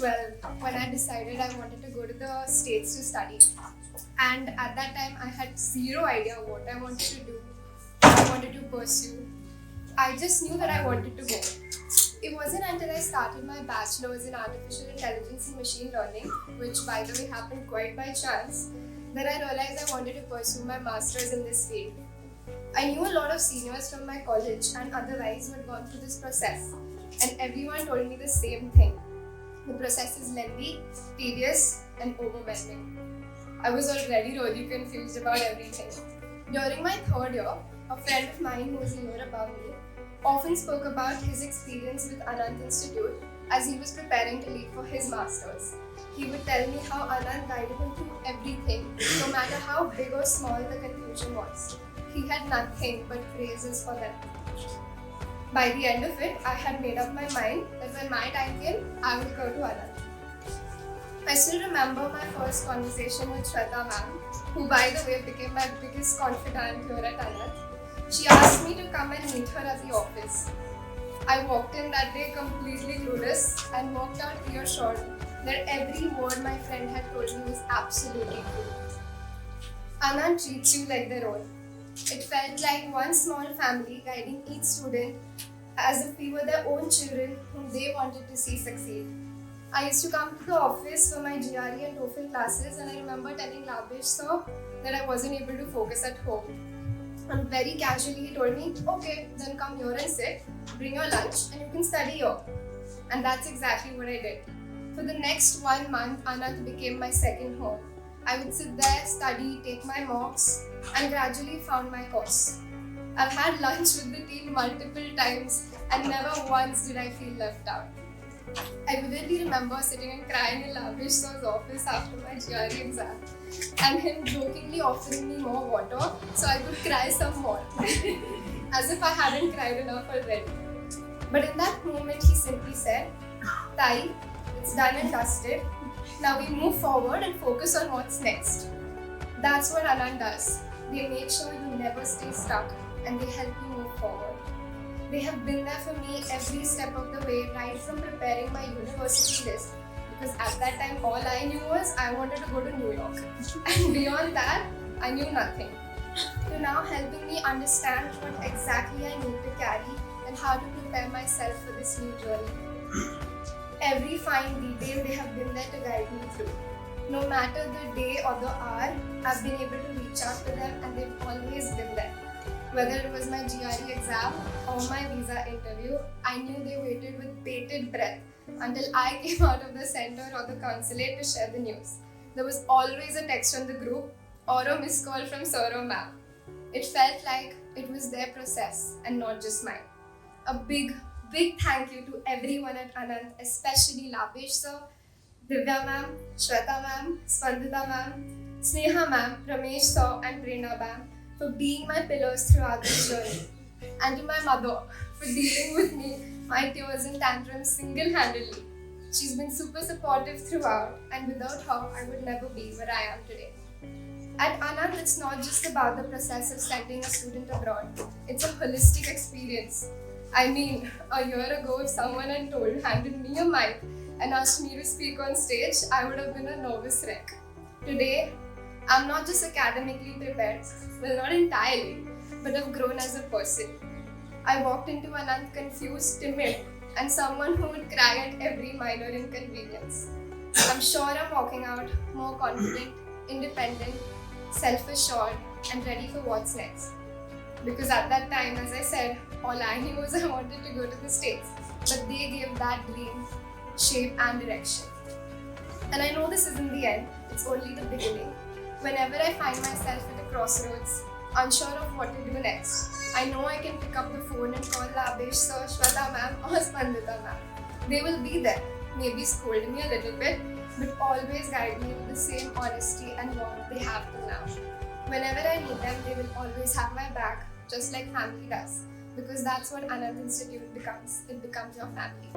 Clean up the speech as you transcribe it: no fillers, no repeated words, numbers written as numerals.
12 when I decided I wanted to go to the States to study. And at that time, I had zero idea what I wanted to do, what I wanted to pursue. I just knew that I wanted to go. It wasn't until I started my bachelor's in artificial intelligence and machine learning, which by the way happened quite by chance, that I realized I wanted to pursue my master's in this field. I knew a lot of seniors from my college and otherwise who had gone through this process, and everyone told me the same thing. The process is lengthy, tedious, and overwhelming. I was already really confused about everything. During my third year, a friend of mine who was a year above me often spoke about his experience with Anant Institute as he was preparing to leave for his masters. He would tell me how Anant guided him through everything, no matter how big or small the confusion was. He had nothing but praises for them. By the end of it, I had made up my mind that when my time came, I would go to Anant. I still remember my first conversation with Shweta ma'am, who by the way became my biggest confidant here at Anant. She asked me to come and meet her at the office. I walked in that day completely clueless and walked out reassured that every word my friend had told me was absolutely true. Anant treats you like their own. It felt like one small family guiding each student as if we were their own children whom they wanted to see succeed. I used to come to the office for my GRE and TOEFL classes, and I remember telling Labesh sir that I wasn't able to focus at home. And very casually he told me, okay, then come here and sit, bring your lunch and you can study here. And that's exactly what I did. For the next 1 month, Anant became my second home. I would sit there, study, take my mocks, and gradually found my course. I've had lunch with the team multiple times and never once did I feel left out. I vividly remember sitting and crying in Labesh sir's office after my GRE exam and him jokingly offering me more water so I could cry some more, as if I hadn't cried enough already. But in that moment he simply said, Tai, it's done and dusted. Now we move forward and focus on what's next. That's what Anant does. They make sure you never stay stuck and they help you move forward. They have been there for me every step of the way, right from preparing my university list, because at that time all I knew was I wanted to go to New York, and beyond that I knew nothing, to now helping me understand what exactly I need to carry and how to prepare myself for this new journey. Every fine detail they have been there to guide me through. No matter the day or the hour, I've been able to reach out to them and they've always been there. Whether it was my GRE exam or my visa interview, I knew they waited with bated breath until I came out of the center or the consulate to share the news. There was always a text on the group or a missed call from sir or ma'am. It felt like it was their process and not just mine. A big thank you to everyone at Anant, especially Labesh sir, Divya ma'am, Shweta ma'am, Spandita ma'am, Sneha ma'am, Ramesh sir and Prerna ma'am for being my pillars throughout this journey. And to my mother for dealing with me, my tears and tantrums single-handedly. She's been super supportive throughout, and without her, I would never be where I am today. At Anant, it's not just about the process of sending a student abroad. It's a holistic experience. I mean, a year ago, if someone had handed me a mic and asked me to speak on stage, I would have been a nervous wreck. Today, I'm not just academically prepared, well, not entirely, but I've grown as a person. I walked into Anant confused, timid, and someone who would cry at every minor inconvenience. I'm sure I'm walking out more confident, independent, self-assured, and ready for what's next. Because at that time, as I said, all I knew was I wanted to go to the States, but they gave that dream shape and direction. And I know this isn't the end, it's only the beginning. Whenever I find myself at a crossroads, unsure of what to do next, I know I can pick up the phone and call Labesh sir, Shweta ma'am or Spandita ma'am. They will be there, maybe scold me a little bit, but always guide me with the same honesty and warmth they have till now. Whenever I need them, they will always have my back, just like family does. Because that's what Anant Institute becomes. It becomes your family.